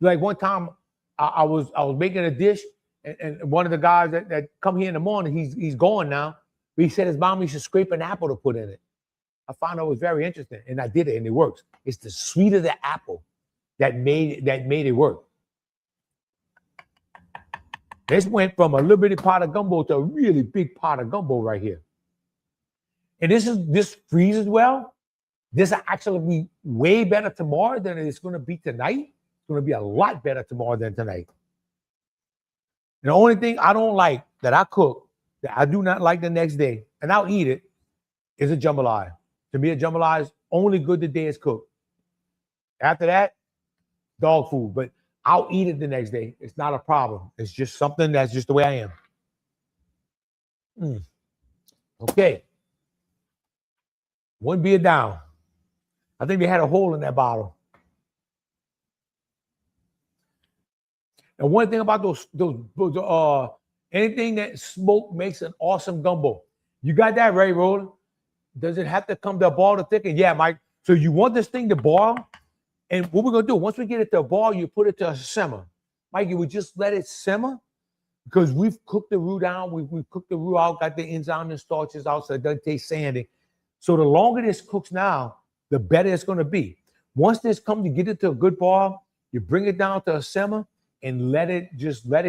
Like one time, I was making a dish, and one of the guys that come here in the morning, he's gone now. But he said his mom used to scrape an apple to put in it. I found it was very interesting, and I did it, and it works. It's the sweet of the apple that made it work. This went from a little bitty pot of gumbo to a really big pot of gumbo right here. And this freezes well. This will actually be way better tomorrow than it's going to be tonight. It's going to be a lot better tomorrow than tonight. And the only thing I don't like that I cook, that I do not like the next day, and I'll eat it, is a jambalaya. To me, a jambalaya is only good the day it's cooked. After that, dog food. But I'll eat it the next day. It's not a problem. It's just something that's just the way I am. Okay. One beer down. I think we had a hole in that bottle. And one thing about those anything that smoke makes an awesome gumbo. You got that right, Roland? Does it have to come to a boil to thicken? Yeah, Mike. So you want this thing to boil? And what we're going to do, once we get it to a boil, you put it to a simmer. Mike, you would just let it simmer because we've cooked the roux down. We've cooked the roux out, got the enzymes and starches out so it doesn't taste sandy. So the longer this cooks now, the better it's going to be. Once this comes, you get it to a good boil, you bring it down to a simmer and let it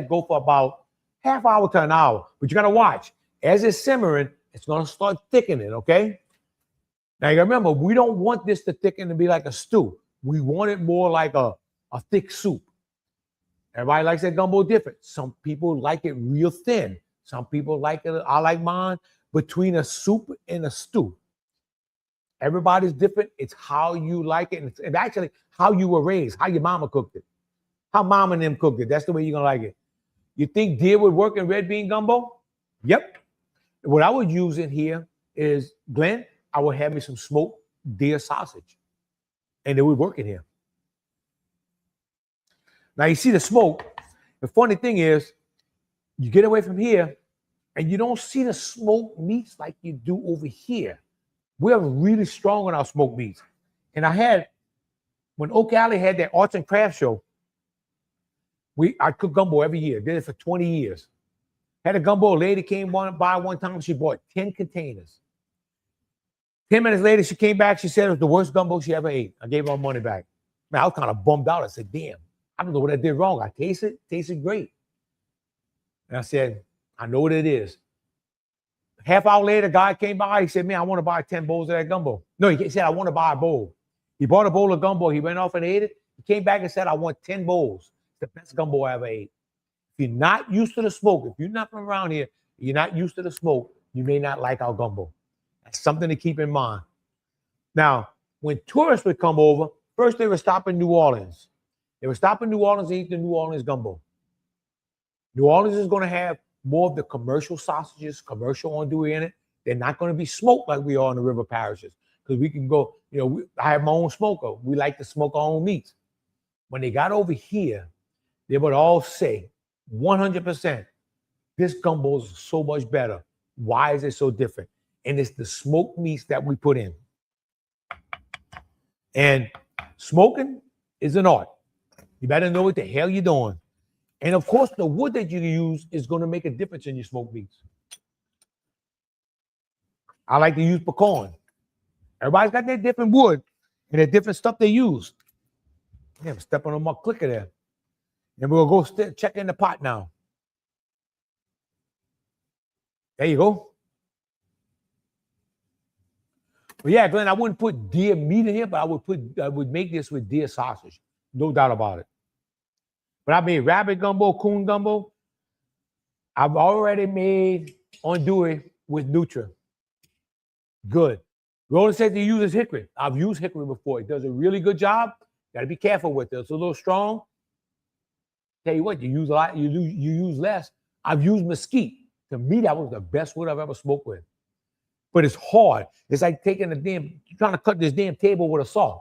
go for about half hour to an hour. But you got to watch. As it's simmering, it's going to start thickening, okay? Now, you remember, we don't want this to thicken and be like a stew. We want it more like a thick soup. Everybody likes that gumbo different. Some people like it real thin. Some people like it, I like mine, between a soup and a stew. Everybody's different. It's how you like it. And actually how you were raised, how your mama cooked it, how mom and them cooked it. That's the way you're going to like it. You think deer would work in red bean gumbo? Yep. What I would use in here is, Glenn, I would have me some smoked deer sausage. And it would work in here. Now, you see the smoke. The funny thing is, you get away from here, and you don't see the smoked meats like you do over here. We're really strong on our smoked meats. And when Oak Alley had that arts and crafts show, I cooked gumbo every year. Did it for 20 years. Had a gumbo lady came by one time. She bought 10 containers. 10 minutes later, she came back. She said it was the worst gumbo she ever ate. I gave her money back. Man, I was kind of bummed out. I said, damn, I don't know what I did wrong. I tasted great. And I said, I know what it is. Half hour later, a guy came by. He said, man, I want to buy 10 bowls of that gumbo. No, he said, I want to buy a bowl. He bought a bowl of gumbo. He went off and ate it. He came back and said, I want 10 bowls. It's the best gumbo I ever ate. If you're not used to the smoke, if you're not from around here, you're not used to the smoke, you may not like our gumbo. That's something to keep in mind. Now, when tourists would come over, first they would stop in New Orleans. They would stop in New Orleans and eat the New Orleans gumbo. New Orleans is going to have more of the commercial sausages, commercial andouille in it. They're not going to be smoked like we are in the river parishes, because we can go, I have my own smoker. We like to smoke our own meats. When they got over here, they would all say 100%, this gumbo is so much better. Why is it so different? And it's the smoked meats that we put in. And smoking is an art. You better know what the hell you're doing. And of course, the wood that you use is going to make a difference in your smoked meats. I like to use pecan. Everybody's got their different wood and their different stuff they use. Yeah, I'm stepping on my clicker there. And we'll go check in the pot now. There you go. But yeah, Glenn, I wouldn't put deer meat in here, but I would make this with deer sausage. No doubt about it. But I made rabbit gumbo, coon gumbo. I've already made andouille with Nutra. Good. Roland said to use his hickory. I've used hickory before. It does a really good job. Got to be careful with it. It's a little strong. Tell you what, you use a lot, you use less. I've used mesquite. To me, that was the best wood I've ever smoked with. But it's hard. It's like trying to cut this damn table with a saw.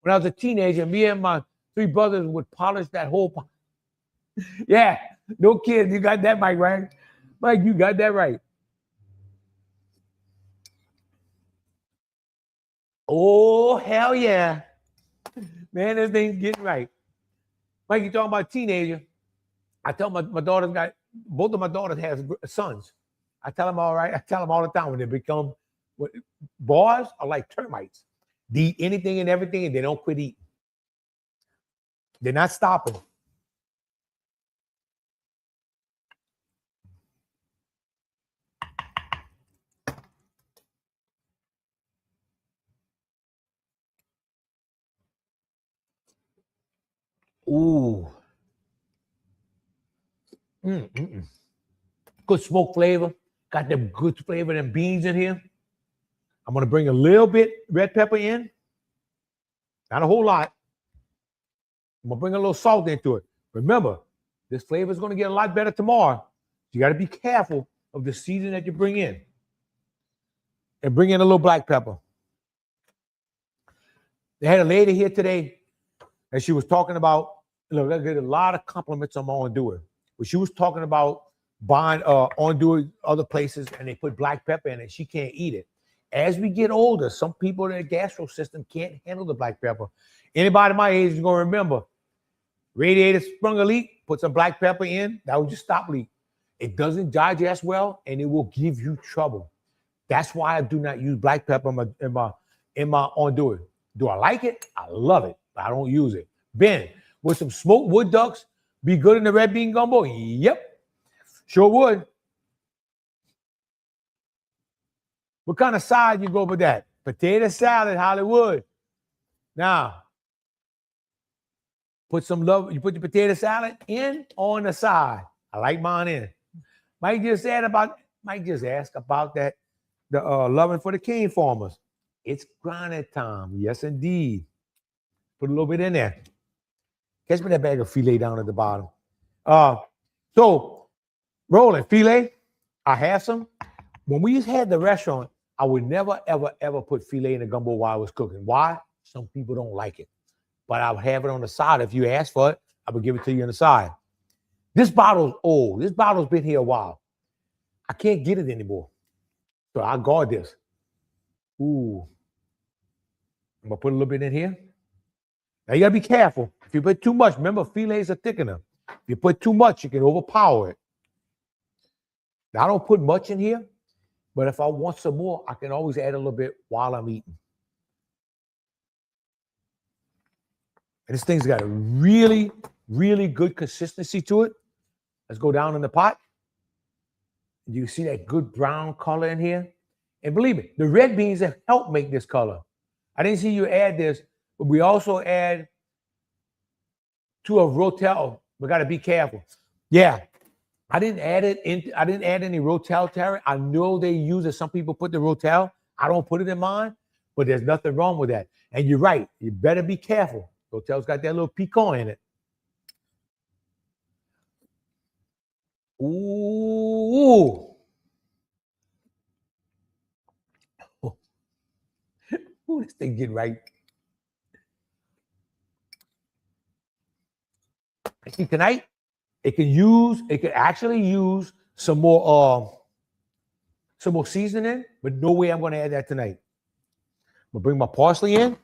When I was a teenager, me and my 3 brothers would polish that whole. Yeah, no kid. You got that, Mike, right? Mike, you got that right. Oh, hell yeah. Man, this thing's getting right. Mike, you talking about teenager. I tell my daughters both of my daughters have sons. I tell them all right. I tell them all the time when they become boys are like termites. They eat anything and everything and they don't quit eating. They're not stopping. Ooh. Good smoke flavor. Got them good flavor, them beans in here. I'm going to bring a little bit red pepper in. Not a whole lot. I'm going to bring a little salt into it. Remember, this flavor is going to get a lot better tomorrow. You got to be careful of the seasoning that you bring in. And bring in a little black pepper. They had a lady here today, and she was talking about, I get a lot of compliments on my andouille. But she was talking about buying andouille other places, and they put black pepper in it. She can't eat it. As we get older, some people in their gastro system can't handle the black pepper. Anybody my age is going to remember, radiator sprung a leak, put some black pepper in, that would just stop leak. It doesn't digest well, and it will give you trouble. That's why I do not use black pepper in my andouille. Do I like it? I love it, but I don't use it. Ben, with some smoked wood ducks, be good in the red bean gumbo? Yep, sure would. What kind of side you go with that? Potato salad, Hollywood. Now, you put the potato salad in on the side. I like mine in. Mike just asked about that, the loving for the cane farmers. It's grinding time. Yes, indeed. Put a little bit in there. Catch me that bag of filet down at the bottom. So, Roland, filet, I have some. When we had the restaurant, I would never, ever, ever put filet in the gumbo while I was cooking. Why? Some people don't like it. But I would have it on the side. If you ask for it, I would give it to you on the side. This bottle's old. This bottle's been here a while. I can't get it anymore. So I'll guard this. Ooh. I'm going to put a little bit in here. Now, you got to be careful. If you put too much, remember, filets are thickener. If you put too much, you can overpower it. Now, I don't put much in here, but if I want some more, I can always add a little bit while I'm eating. And this thing's got a really, really good consistency to it. Let's go down in the pot. You see that good brown color in here? And believe me, the red beans have helped make this color. I didn't see you add this, but we also add 2 of Rotel. We got to be careful. Yeah, I didn't add it in. I didn't add any Rotel Terry. I know they use it. Some people put the Rotel. I don't put it in mine, but there's nothing wrong with that. And you're right. You better be careful. Rotel's got that little piquant in it. Ooh. Ooh. Ooh, this thing getting right. See, tonight, it could actually use some more seasoning, but no way I'm going to add that tonight. I'm going to bring my parsley in.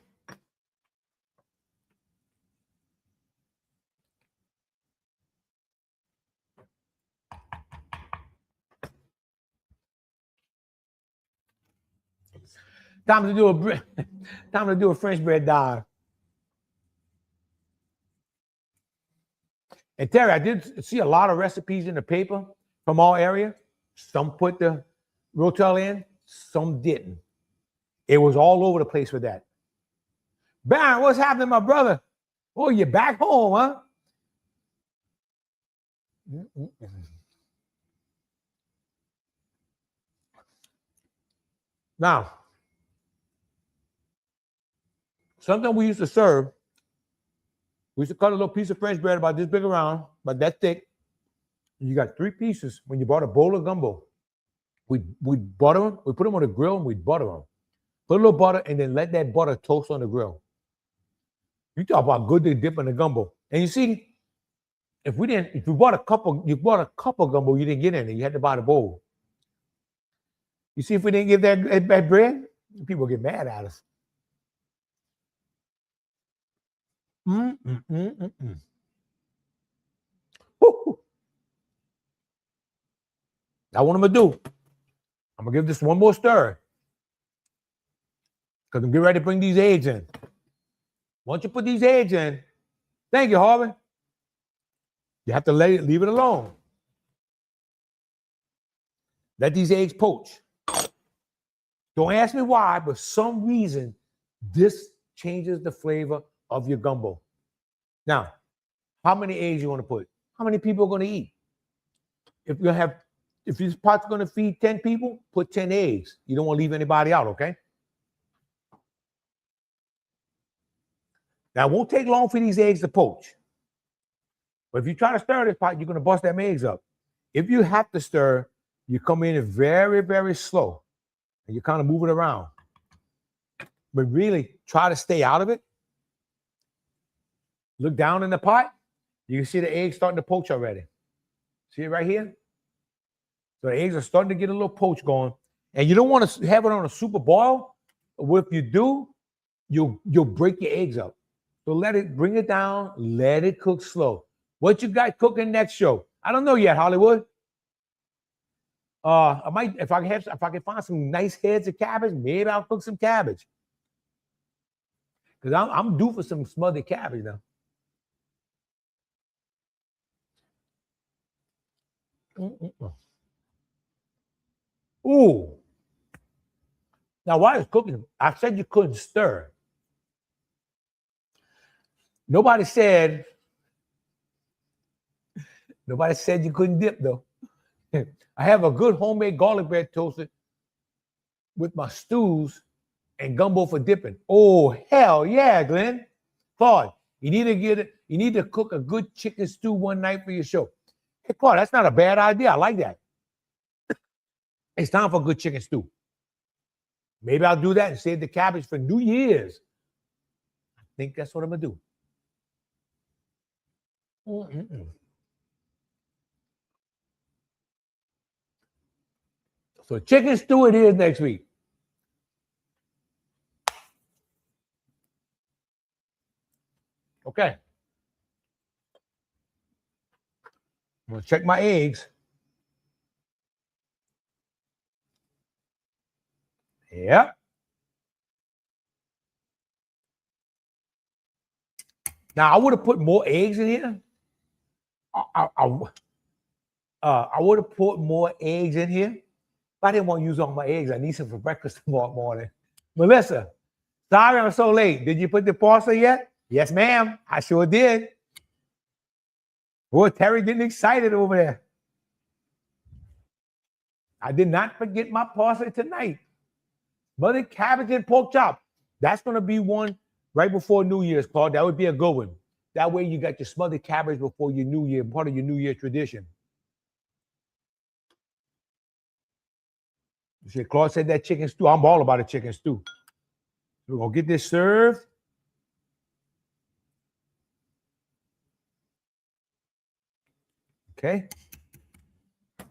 Time to do a French bread dive. And Terry, I did see a lot of recipes in the paper from our area. Some put the rotel in, some didn't. It was all over the place with that. Baron, what's happening, my brother? Oh, you're back home, huh? Now, something we used to serve, we used to cut a little piece of French bread about this big around, about that thick. You got 3 pieces. When you bought a bowl of gumbo, we butter them, we put them on the grill and we butter them. Put a little butter and then let that butter toast on the grill. You talk about good to dip in the gumbo. And you see, if you bought a cup of gumbo, you didn't get any. You had to buy the bowl. You see, if we didn't get that bread, people get mad at us. Now, what I'm going to do, I'm going to give this one more stir. Because I'm getting ready to bring these eggs in. Once you put these eggs in, thank you, Harvey. You have to leave it alone. Let these eggs poach. Don't ask me why, but for some reason, this changes the flavor of your gumbo. Now, how many eggs you want to put? How many people are going to eat? If this pot's going to feed 10 people, put 10 eggs. You don't want to leave anybody out, okay? Now, it won't take long for these eggs to poach. But if you try to stir this pot, you're going to bust them eggs up. If you have to stir, you come in very, very slow. And you kind of move it around. But really, try to stay out of it. Look down in the pot. You can see the eggs starting to poach already. See it right here? So the eggs are starting to get a little poach going. And you don't want to have it on a super boil. If you do, you'll break your eggs up. So bring it down, let it cook slow. What you got cooking next show? I don't know yet, Hollywood. I might, if I can find some nice heads of cabbage, maybe I'll cook some cabbage. Because I'm due for some smothered cabbage now. Ooh. Now, while it's cooking, I said you couldn't stir. Nobody said you couldn't dip, though. I have a good homemade garlic bread toasted with my stews and gumbo for dipping. Oh, hell yeah, Glenn. Claude, you need to cook a good chicken stew one night for your show. Hey, Claude, that's not a bad idea. I like that. It's time for a good chicken stew. Maybe I'll do that and save the cabbage for New Year's. I think that's what I'm going to do. So chicken stew it is next week. Okay. I'm going to check my eggs. Yep. Now, I would have put more eggs in here. I would have put more eggs in here. But I didn't want to use all my eggs. I need some for breakfast tomorrow morning. Melissa, sorry I'm so late. Did you put the parsley yet? Yes, ma'am. I sure did. Boy, Terry getting excited over there. I did not forget my parsley tonight. Smothered cabbage and pork chop. That's going to be one right before New Year's, Claude. That would be a good one. That way you got your smothered cabbage before your New Year, part of your New Year tradition. See, Claude said that chicken stew. I'm all about a chicken stew. We're going to get this served. Okay. Let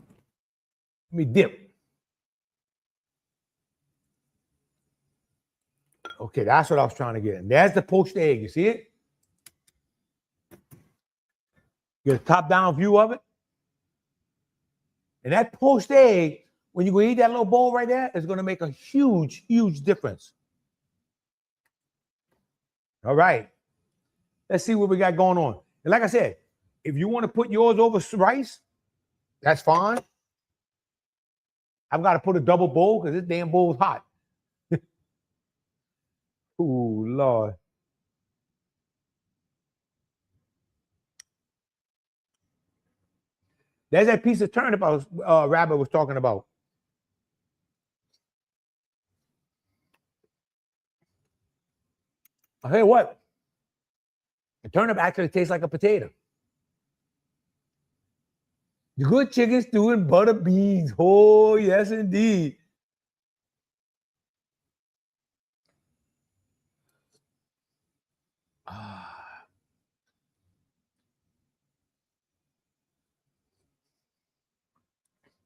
me dip. Okay, that's what I was trying to get. And there's the poached egg. You see it? Get a top-down view of it. And that poached egg, when you go eat that little bowl right there, is going to make a huge, huge difference. All right. Let's see what we got going on. And like I said, if you want to put yours over rice, that's fine. I've got to put a double bowl because this damn bowl is hot. Oh, Lord. There's that piece of turnip Rabbit was talking about. I'll tell you what. The turnip actually tastes like a potato. The good chicken stew and butter beans. Oh, yes, indeed.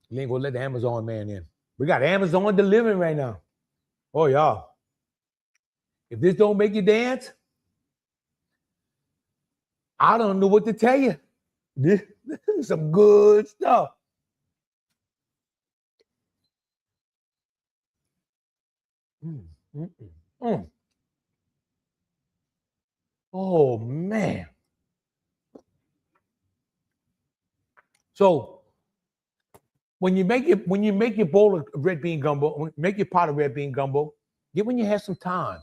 You ain't gonna let the Amazon man in. We got Amazon delivering right now. Oh, y'all. If this don't make you dance, I don't know what to tell you. This is some good stuff. Oh, man. So when you make your bowl of red bean gumbo, make your pot of red bean gumbo, get when you have some time.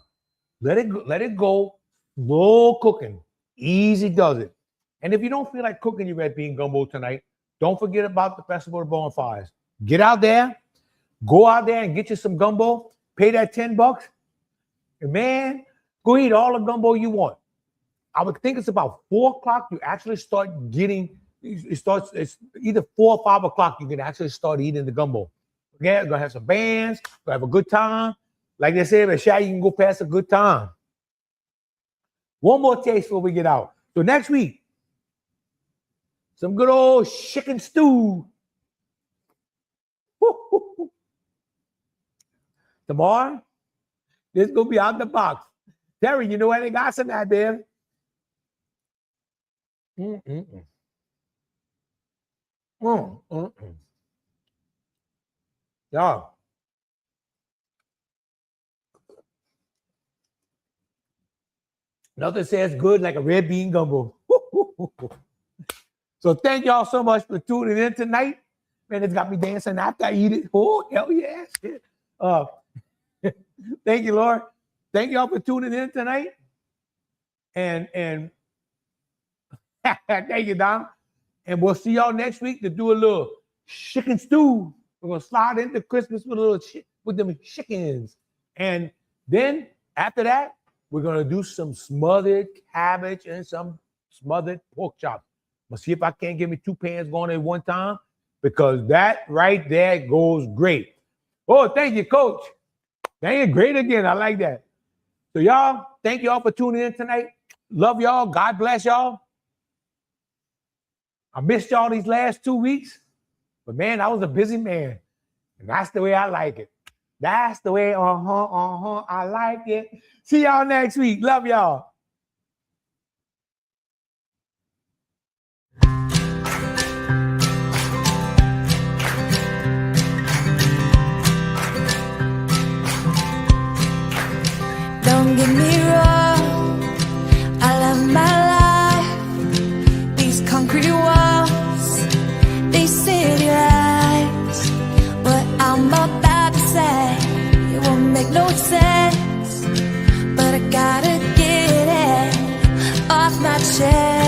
Let it go, slow cooking. Easy does it. And if you don't feel like cooking your red bean gumbo tonight, don't forget about the Festival of Bonfires. Get out there, go out there and get you some gumbo, pay that $10, and man, go eat all the gumbo you want. I would think it's about 4 o'clock you actually start getting. It's either 4 or 5 o'clock you can actually start eating the gumbo. Okay, gonna have some bands, gonna have a good time. Like they say, at Shy, you can go past a good time. One more taste before we get out. So next week, some good old chicken stew. Tomorrow, this gonna be out the box. Terry, you know where they got some at, baby? Y'all. Nothing says good like a red bean gumbo. So thank y'all so much for tuning in tonight. Man, it's got me dancing after I eat it. Oh, hell yeah. Thank you, Lord. Thank y'all for tuning in tonight. And thank you, Don. And we'll see y'all next week to do a little chicken stew. We're gonna slide into Christmas with a little with them chickens. And then after that, we're gonna do some smothered cabbage and some smothered pork chops. I'm gonna see if I can't get me 2 pans going at one time, because that right there goes great. Oh, thank you, Coach. Dang it, great again. I like that. So y'all, thank y'all for tuning in tonight. Love y'all. God bless y'all. I missed y'all these last 2 weeks, but man, I was a busy man, and that's the way I like it. That's the way, I like it. See y'all next week. Love y'all. Don't get me wrong, I love my life. These concrete walls, these city lights. What I'm about to say, it won't make no sense, but I gotta get it off my chest.